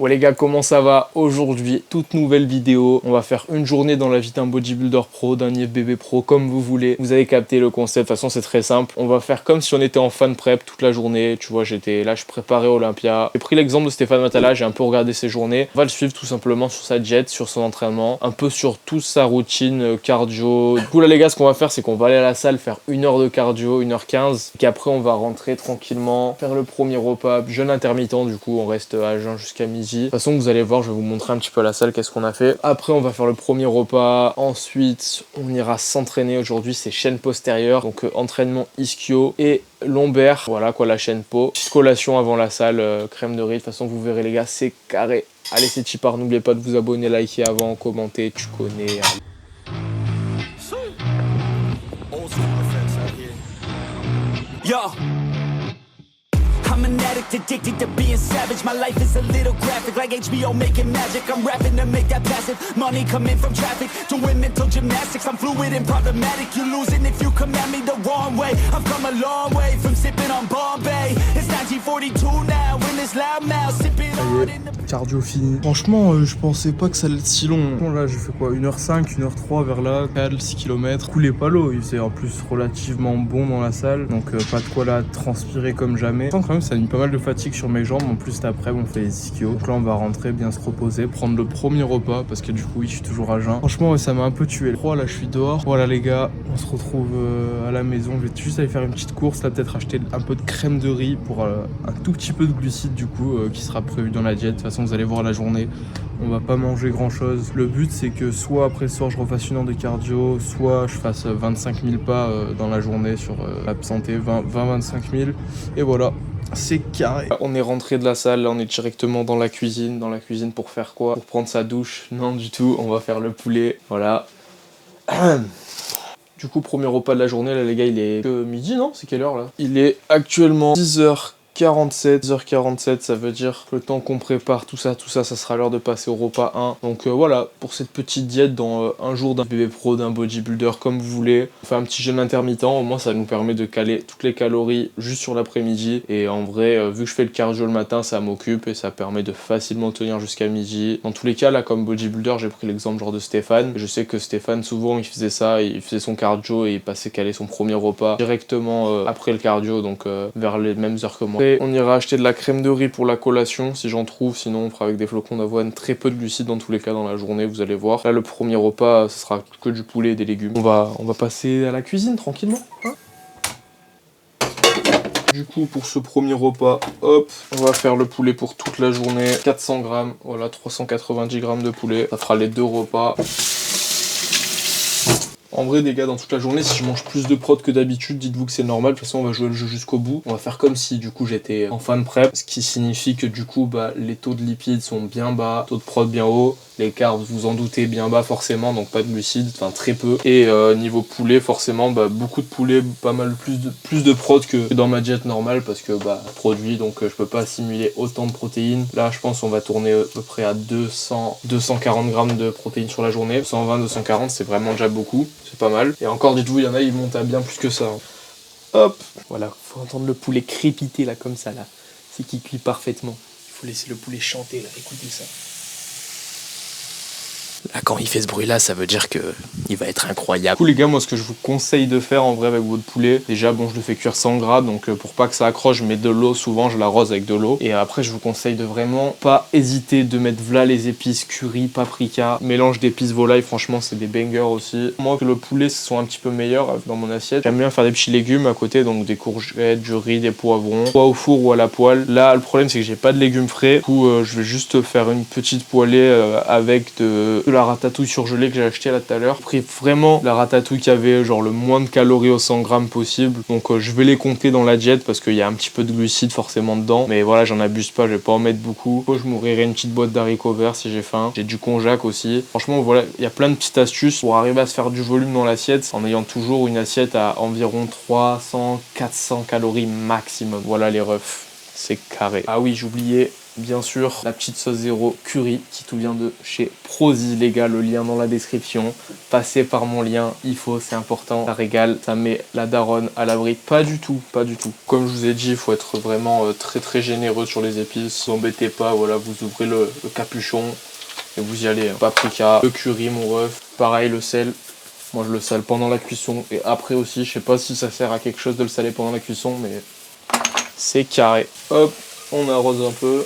Ouais les gars, comment ça va? Aujourd'hui, toute nouvelle vidéo. On va faire une journée dans la vie d'un bodybuilder pro, d'un IFBB pro, comme vous voulez. Vous avez capté le concept, de toute façon c'est très simple. On va faire comme si on était en fan prep toute la journée. Tu vois, j'étais là, je préparais Olympia. J'ai pris l'exemple de Stéphane Matala, j'ai un peu regardé ses journées. On va le suivre tout simplement sur sa diète, sur son entraînement, un peu sur toute sa routine cardio. Du coup là les gars, ce qu'on va faire, c'est qu'on va aller à la salle faire 1 heure de cardio, 1h15. Et qu'après on va rentrer tranquillement, faire le premier repas, jeûne intermittent, du coup on reste à jeun jusqu'à midi. De toute façon, vous allez voir, je vais vous montrer un petit peu à la salle qu'est-ce qu'on a fait. Après, on va faire le premier repas. Ensuite, on ira s'entraîner. Aujourd'hui, c'est chaîne postérieure. Donc, entraînement ischio et lombaire. Voilà quoi, la chaîne peau. Petite collation avant la salle, crème de riz. De toute façon, vous verrez les gars, c'est carré. Allez, c'est Chipar. N'oubliez pas de vous abonner, liker avant, commenter. Tu connais. Yo, I'm an addict addicted to being savage. My life is a little graphic, like HBO making magic. I'm rapping to make that passive money coming from traffic. Doing mental gymnastics, I'm fluid and problematic. You losing if you come at me the wrong way. I've come a long way from sipping on Bombay. It's 1942 now, in this loud mouth, sipping on in the... Cardio fini. Franchement, je pensais pas que ça allait être si long. Bon, là, j'ai fait quoi, 1h05, 1h03 vers là, 6 km. Coulé pas l'eau, il faisait en plus relativement bon dans la salle. Donc, pas de quoi là transpirer comme jamais. Je sens quand même ça a mis pas mal de fatigue sur mes jambes. En plus, après, on fait les ischios. Donc là, on va rentrer, bien se reposer, prendre le premier repas parce que du coup, oui, je suis toujours à jeun. Franchement, ouais, ça m'a un peu tué. Là, je suis dehors. Voilà, les gars, on se retrouve à la maison. Je vais juste aller faire une petite course. Là, peut-être acheter un peu de crème de riz pour un tout petit peu de glucides, du coup, qui sera prévu dans la diète. De toute façon, vous allez voir la journée. On va pas manger grand chose. Le but c'est que soit après ce soir je refasse 1 heure de cardio, soit je fasse 25 000 pas dans la journée sur la santé, 20-25 000. Et voilà, c'est carré. On est rentré de la salle, là on est directement dans la cuisine. Dans la cuisine pour faire quoi? Pour prendre sa douche? Non du tout, on va faire le poulet. Voilà. Du coup, premier repas de la journée, là les gars, il est midi, non? C'est quelle heure là? Il est actuellement 10h47, ça veut dire le temps qu'on prépare tout ça sera l'heure de passer au repas 1. Donc voilà, pour cette petite diète dans un jour d'un bébé pro, d'un bodybuilder, comme vous voulez. On fait un petit jeûne intermittent, au moins ça nous permet de caler toutes les calories juste sur l'après-midi. Et en vrai, vu que je fais le cardio le matin, ça m'occupe et ça permet de facilement tenir jusqu'à midi. Dans tous les cas, là, comme bodybuilder, j'ai pris l'exemple genre de Stéphane. Je sais que Stéphane, souvent, il faisait ça, il faisait son cardio et il passait caler son premier repas directement après le cardio, donc vers les mêmes heures que moi. On ira acheter de la crème de riz pour la collation si j'en trouve, sinon on fera avec des flocons d'avoine, très peu de glucides dans tous les cas dans la journée, vous allez voir. Là le premier repas ce sera que du poulet et des légumes. On va passer à la cuisine tranquillement, hein. Du coup pour ce premier repas, hop, on va faire le poulet pour toute la journée, 400 grammes, voilà 390 grammes de poulet, ça fera les 2 repas. En vrai les gars, dans toute la journée, si je mange plus de prod que d'habitude, dites-vous que c'est normal, de toute façon on va jouer le jeu jusqu'au bout. On va faire comme si du coup j'étais en fan prep, ce qui signifie que du coup les taux de lipides sont bien bas, taux de prod bien haut, les carbs vous en doutez bien bas forcément, donc pas de glucides, enfin très peu. Et niveau poulet forcément beaucoup de poulet, pas mal plus de prod que dans ma diète normale parce que produit, donc je peux pas assimiler autant de protéines. Là je pense on va tourner à peu près à 240 grammes de protéines sur la journée, 120-240 c'est vraiment déjà beaucoup. C'est pas mal. Et encore, dites-vous, il y en a, ils montent à bien plus que ça. Hein. Hop. Voilà, faut entendre le poulet crépiter là, comme ça là. C'est qu'il cuit parfaitement. Il faut laisser le poulet chanter là, écoutez ça. Là, quand il fait ce bruit-là, ça veut dire que il va être incroyable. Du coup, les gars, moi, ce que je vous conseille de faire en vrai avec votre poulet, déjà, bon, je le fais cuire 100 gras, donc pour pas que ça accroche, je mets de l'eau. Souvent, je l'arrose avec de l'eau. Et après, je vous conseille de vraiment pas hésiter de mettre là les épices curry, paprika, mélange d'épices volaille. Franchement, c'est des bangers aussi. Moi, que le poulet soit un petit peu meilleur dans mon assiette, j'aime bien faire des petits légumes à côté, donc des courgettes, du riz, des poivrons, soit au four ou à la poêle. Là, le problème, c'est que j'ai pas de légumes frais. Du coup, je vais juste faire une petite poêlée avec de la ratatouille surgelée que j'ai acheté là tout à l'heure. J'ai pris vraiment la ratatouille qui avait genre le moins de calories au 100 grammes possible. Donc je vais les compter dans la diète parce qu'il y a un petit peu de glucides forcément dedans. Mais voilà, j'en abuse pas, je vais pas en mettre beaucoup. Je m'ouvrirai une petite boîte d'haricots verts si j'ai faim. J'ai du konjac aussi. Franchement, voilà, il y a plein de petites astuces pour arriver à se faire du volume dans l'assiette en ayant toujours une assiette à environ 300-400 calories maximum. Voilà les refs. C'est carré. Ah oui, j'oubliais bien sûr, la petite sauce zéro curry qui tout vient de chez Prozzi, les gars, le lien dans la description. Passez par mon lien, il faut, c'est important, ça régale, ça met la daronne à l'abri. Pas du tout, pas du tout. Comme je vous ai dit, il faut être vraiment très généreux sur les épices. Vous embêtez pas, voilà, vous ouvrez le capuchon et vous y allez. Paprika, le curry, mon ref, pareil, le sel. Moi je le sale pendant la cuisson et après aussi, je sais pas si ça sert à quelque chose de le saler pendant la cuisson, mais c'est carré. Hop, on arrose un peu,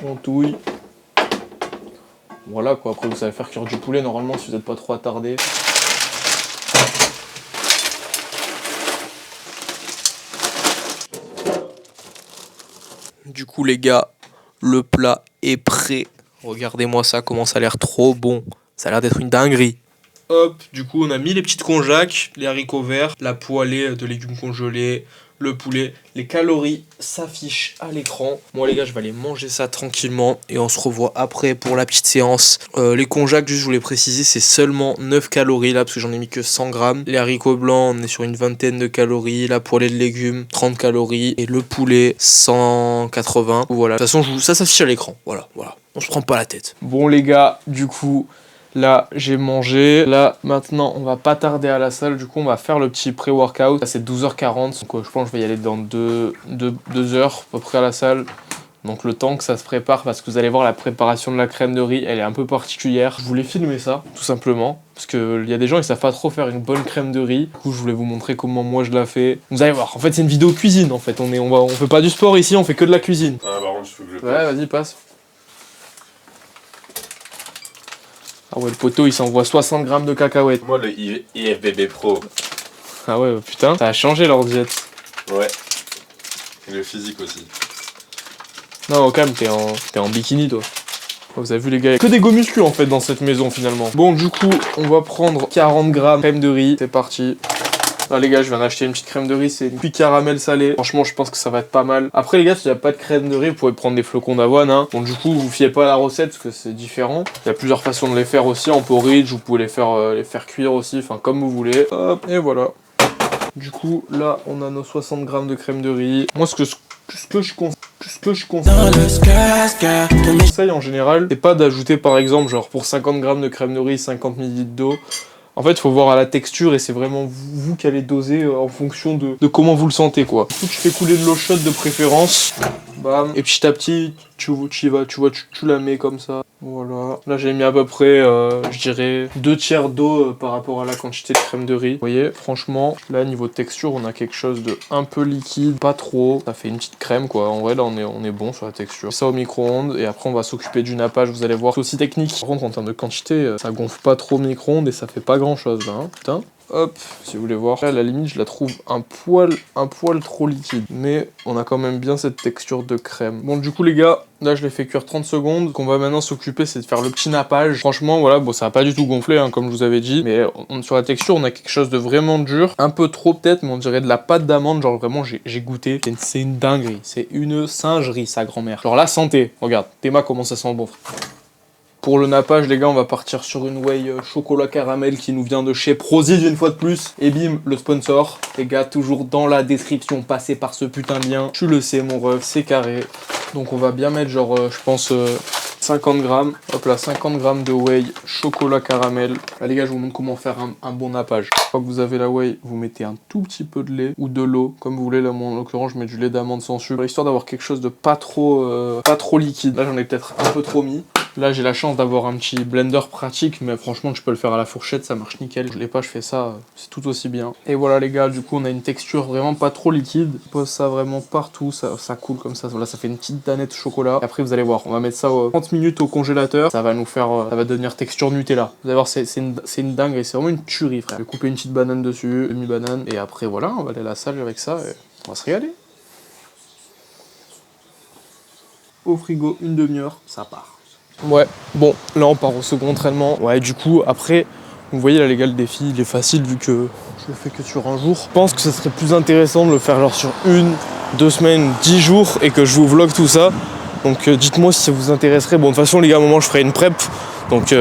on touille. Voilà quoi, après vous savez faire cuire du poulet normalement si vous n'êtes pas trop attardé. Du coup les gars, le plat est prêt. Regardez-moi ça, comment ça a l'air trop bon. Ça a l'air d'être une dinguerie. Hop, du coup on a mis les petites konjac, les haricots verts, la poêlée de légumes congelés, le poulet. Les calories s'affichent à l'écran. Moi les gars, je vais aller manger ça tranquillement et on se revoit après pour la petite séance. Les konjac, juste je voulais préciser, c'est seulement 9 calories là parce que j'en ai mis que 100 grammes. Les haricots blancs, on est sur une vingtaine de calories. La poêlée de légumes, 30 calories. Et le poulet, 180. Voilà, de toute façon ça s'affiche à l'écran. Voilà. On se prend pas la tête. Bon les gars, du coup... Là, j'ai mangé. Là, maintenant, on va pas tarder à la salle. Du coup, on va faire le petit pré-workout. Là, c'est 12h40. Donc, je pense que je vais y aller dans 2 heures, à peu près à la salle. Donc, le temps que ça se prépare, parce que vous allez voir, la préparation de la crème de riz, elle est un peu particulière. Je voulais filmer ça, tout simplement. Parce qu'il y a des gens, ils savent pas trop faire une bonne crème de riz. Du coup, je voulais vous montrer comment moi je la fais. Vous allez voir. En fait, c'est une vidéo cuisine, en fait. On fait pas du sport ici, on fait que de la cuisine. Ah, par contre, je peux que je passe. Ouais, vas-y, passe. Ah ouais, le poteau il s'envoie 60 grammes de cacahuètes. Moi, le IFBB Pro. Ah ouais, putain, ça a changé leur diète. Ouais. Et le physique aussi. Non, au calme, t'es en bikini toi. Vous avez vu les gars, il y a que des go muscu en fait dans cette maison finalement. Bon, du coup, on va prendre 40 grammes de crème de riz. C'est parti. Là les gars, je viens d'acheter une petite crème de riz, c'est une cuit caramel salé. Franchement, je pense que ça va être pas mal. Après les gars, s'il n'y a pas de crème de riz, vous pouvez prendre des flocons d'avoine. Hein. Bon, du coup, vous fiez pas à la recette parce que c'est différent. Il y a plusieurs façons de les faire aussi en porridge. Vous pouvez les faire cuire aussi, enfin comme vous voulez. Hop, et voilà. Du coup, là, on a nos 60 grammes de crème de riz. Moi, ce que je conseille en général, c'est pas d'ajouter par exemple, genre pour 50 grammes de crème de riz, 50 ml d'eau. En fait, il faut voir à la texture et c'est vraiment vous qui allez doser en fonction de comment vous le sentez, quoi. Du coup, tu fais couler de l'eau chaude de préférence. Bam. Et petit à petit, tu la mets comme ça. Voilà. Là, j'ai mis à peu près, je dirais, 2 tiers d'eau par rapport à la quantité de crème de riz. Vous voyez, franchement, là, niveau texture, on a quelque chose de un peu liquide, pas trop. Ça fait une petite crème, quoi. En vrai, là, on est bon sur la texture. Ça au micro-ondes et après, on va s'occuper du nappage. Vous allez voir, c'est aussi technique. Par contre, en termes de quantité, ça gonfle pas trop au micro-ondes et ça fait pas grand-chose, là. Hein. Putain. Hop, si vous voulez voir. Là, à la limite, je la trouve un poil trop liquide. Mais on a quand même bien cette texture de crème. Bon, du coup, les gars, là, je l'ai fait cuire 30 secondes. Ce qu'on va maintenant s'occuper, c'est de faire le petit nappage. Franchement, voilà, bon, ça va pas du tout gonfler, hein, comme je vous avais dit. Mais sur la texture, on a quelque chose de vraiment dur. Un peu trop, peut-être, mais on dirait de la pâte d'amande. Genre, vraiment, j'ai goûté. C'est une dinguerie. C'est une singerie, sa grand-mère. Genre, la santé. Regarde, Théma, comment ça sent bon. Pour le nappage, les gars, on va partir sur une whey chocolat caramel qui nous vient de chez Prozzi une fois de plus. Et bim, le sponsor. Les gars, toujours dans la description, passez par ce putain de lien. Tu le sais, mon ref, c'est carré. Donc on va bien mettre genre, je pense, 50 grammes. Hop là, 50 grammes de whey chocolat caramel. Là, les gars, je vous montre comment faire un bon nappage. Une fois que vous avez la whey, vous mettez un tout petit peu de lait ou de l'eau, comme vous voulez. Là, moi, en l'occurrence, je mets du lait d'amande sans sucre, histoire d'avoir quelque chose de pas trop liquide. Là, j'en ai peut-être un peu trop mis. Là, j'ai la chance d'avoir un petit blender pratique, mais franchement, tu peux le faire à la fourchette, ça marche nickel. Je l'ai pas, je fais ça, c'est tout aussi bien. Et voilà, les gars, du coup, on a une texture vraiment pas trop liquide. On pose ça vraiment partout, ça coule comme ça. Voilà, ça fait une petite danette de chocolat. Et après, vous allez voir, on va mettre ça 30 minutes au congélateur. Ça va nous faire, ça va devenir texture Nutella. Vous allez voir, c'est une dingue et c'est vraiment une tuerie, frère. Je vais couper une petite banane dessus, demi-banane. Et après, voilà, on va aller à la salle avec ça et on va se régaler. Au frigo, une demi-heure, ça part. Ouais, bon, là on part au second entraînement. Ouais, du coup, après, vous voyez là les gars, le défi, il est facile vu que je le fais que sur un jour. Je pense que ce serait plus intéressant de le faire genre sur 1, 2 semaines, 10 jours et que je vous vlog tout ça. Donc dites-moi si ça vous intéresserait. Bon, de toute façon les gars, à un moment je ferai une prep. Donc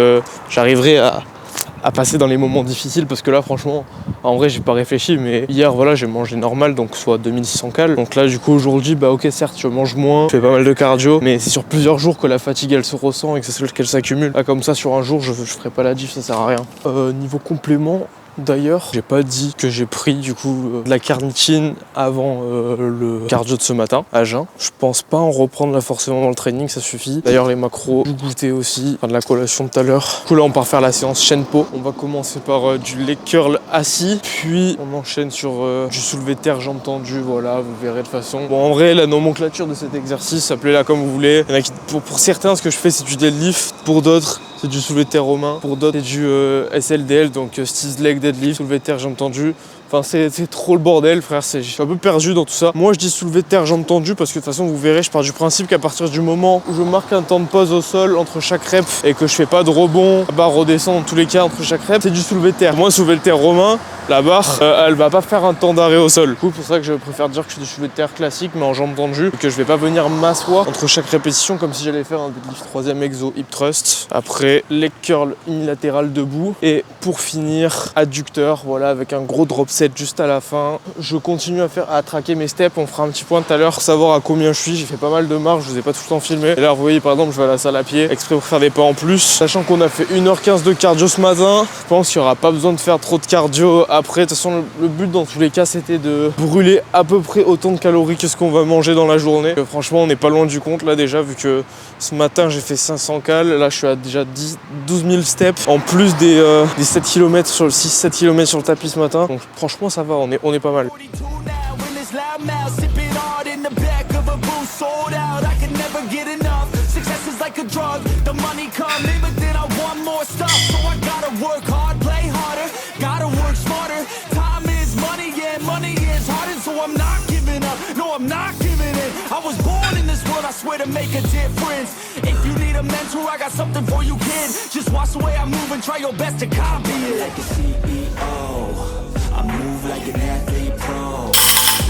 j'arriverai à à passer dans les moments difficiles, parce que là franchement en vrai j'ai pas réfléchi, mais hier voilà j'ai mangé normal, donc soit 2600 cales. Donc là du coup aujourd'hui bah ok certes je mange moins, je fais pas mal de cardio, mais c'est sur plusieurs jours que la fatigue elle se ressent et qu'elle s'accumule. Là comme ça sur un jour je ferai pas la diff, ça sert à rien. Niveau complément, d'ailleurs, j'ai pas dit que j'ai pris du coup de la carnitine avant le cardio de ce matin à jeun. Je pense pas en reprendre là forcément dans le training, ça suffit. D'ailleurs les macros, du goûter aussi, enfin de la collation tout à l'heure. Du coup là on part faire la séance chaîne-pot. On va commencer par du leg curl assis, puis on enchaîne sur du soulevé de terre jambes tendues, voilà, vous verrez de toute façon. Bon en vrai la nomenclature de cet exercice, appelez-la comme vous voulez. Il y en a qui, pour certains ce que je fais c'est du deadlift, pour d'autres c'est du soulevé de terre aux mains, pour d'autres c'est du SLDL, donc Stiff Leg Deadlift, soulevé de terre jambes tendues. Enfin c'est trop le bordel frère, je suis un peu perdu dans tout ça. Moi je dis soulevé de terre jambes tendues parce que de toute façon vous verrez, je pars du principe qu'à partir du moment où je marque un temps de pause au sol entre chaque rep et que je fais pas de rebond, la barre redescend dans tous les cas entre chaque rep, c'est du soulevé de terre. Moi soulevé de terre aux mains, la barre elle va pas faire un temps d'arrêt au sol. Du coup pour ça que je préfère dire que je fais du soulevé de terre classique mais en jambes tendues, que je vais pas venir m'asseoir entre chaque répétition comme si j'allais faire un deadlift 3ème exo hip thrust. Après leg curl unilatéral debout et pour finir adducteur, voilà, avec un gros drop set juste à la fin. Je continue à traquer mes steps, on fera un petit point tout à l'heure pour savoir à combien je suis. J'ai fait pas mal de marches, je vous ai pas tout le temps filmé. Et là vous voyez par exemple je vais à la salle à pied exprès pour faire des pas en plus, sachant qu'on a fait 1h15 de cardio ce matin. Je pense qu'il n'y aura pas besoin de faire trop de cardio après. De toute façon le but dans tous les cas c'était de brûler à peu près autant de calories que ce qu'on va manger dans la journée. Franchement on n'est pas loin du compte là déjà, vu que ce matin j'ai fait 500 cales, là je suis à déjà 12 000 steps en plus des 7 km sur le 6-7 km sur le tapis ce matin. Donc franchement ça va, on est pas mal. I swear to make a difference. If you need a mentor, I got something for you, kid. Just watch the way I move and try your best to copy it. Like a CEO, I move like an athlete pro.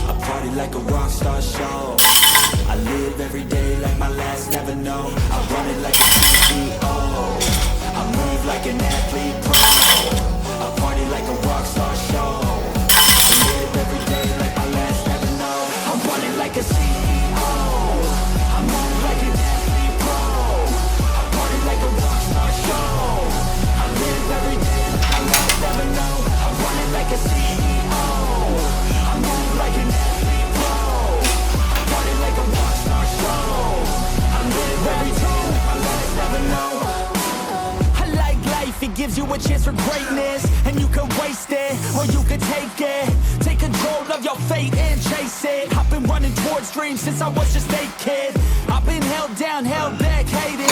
I party like a rock star show. I live every day like my last never know. I run it like a CEO. I move like an athlete pro. I party like a rock star show. I live every day like my last never know. I'm running like a CEO. It gives you a chance for greatness, and you can waste it, or you can take it. Take control of your fate and chase it. I've been running towards dreams since I was just a kid. I've been held down, held back, hated.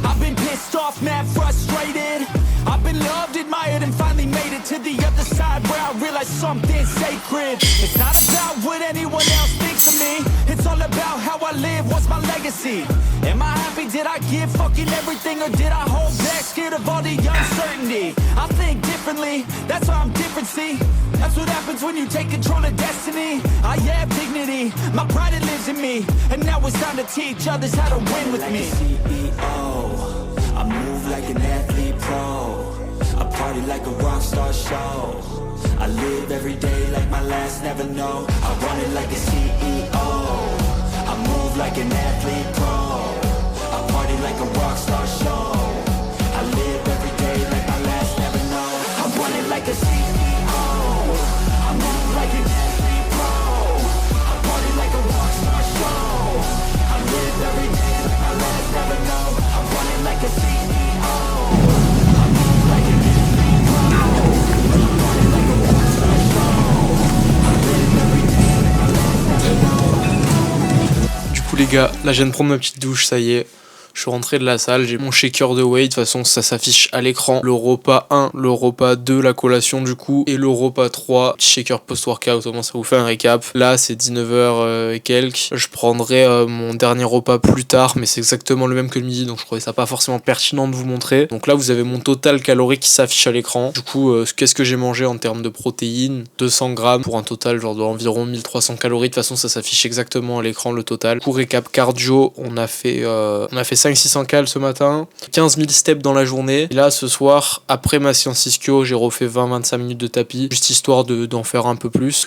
I've been pissed off, mad, frustrated. I've been loved, admired, and finally made it to the other side where I realized something's sacred. It's not about what anyone else thinks of me. It's all about how I live, what's my legacy? Am I happy, did I give fucking everything, or did I hold back, scared of all the uncertainty? I think differently, that's why I'm different, see? That's what happens when you take control of destiny. I have dignity, my pride it lives in me. And now it's time to teach others how to win with me. CEO, I move like an athlete pro. I party like a rock star show. I live every day like my last never know. I run it like a CEO. I move like an athlete pro. I party like a rock star show. I live every day like my last never know. I run it like a CEO. I move like an athlete pro. I party like a rock star show. I live every day like my last never know. I run it like a CEO. Du coup les gars, là je viens de prendre ma petite douche, ça y est. Je suis rentré de la salle, j'ai mon shaker de weight, de toute façon ça s'affiche à l'écran. Le repas 1, le repas 2, la collation du coup, et le repas 3, petit shaker post-workout, au moins ça vous fait un récap. Là c'est 19h et quelques, je prendrai mon dernier repas plus tard, mais c'est exactement le même que le midi, donc je trouvais ça pas forcément pertinent de vous montrer. Donc là vous avez mon total calorique qui s'affiche à l'écran. Du coup, qu'est-ce que j'ai mangé en termes de protéines? 200 grammes pour un total genre d'environ 1300 calories, de toute façon ça s'affiche exactement à l'écran le total. Pour récap cardio, on a fait 5 500-600 cales ce matin, 15 000 steps dans la journée. Et là, ce soir, après ma séance ischio, j'ai refait 20-25 minutes de tapis, juste histoire d'en faire un peu plus.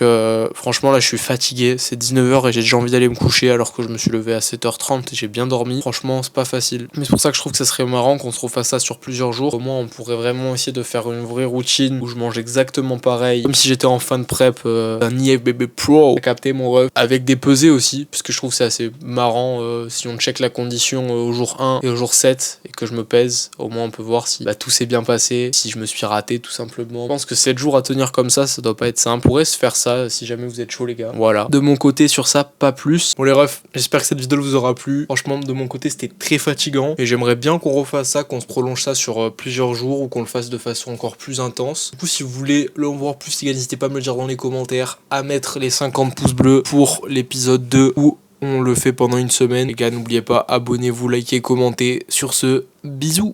Franchement, là, je suis fatigué. C'est 19h et j'ai déjà envie d'aller me coucher alors que je me suis levé à 7h30 et j'ai bien dormi. Franchement, c'est pas facile. Mais c'est pour ça que je trouve que ça serait marrant qu'on se refasse ça sur plusieurs jours. Au moins, on pourrait vraiment essayer de faire une vraie routine où je mange exactement pareil, comme si j'étais en fin de prep d'un IFBB Pro. T'as capté mon ref, avec des pesées aussi, parce que je trouve que c'est assez marrant si on check la condition au jour 1 et au jour 7 et que je me pèse. Au moins, on peut voir si tout s'est bien passé, si je me suis raté tout simplement. Je pense que 7 jours à tenir comme ça doit pas être simple. On pourrait se faire ça si jamais vous êtes chaud, les gars. Voilà. De mon côté, sur ça, pas plus. Bon, les refs, j'espère que cette vidéo vous aura plu. Franchement, de mon côté, c'était très fatigant et j'aimerais bien qu'on refasse ça, qu'on se prolonge ça sur plusieurs jours ou qu'on le fasse de façon encore plus intense. Du coup, si vous voulez le voir plus, les gars, n'hésitez pas à me le dire dans les commentaires, à mettre les 50 pouces bleus pour l'épisode 2 où on le fait pendant une semaine. Les gars, n'oubliez pas, abonnez-vous, likez, commentez. Sur ce, bisous.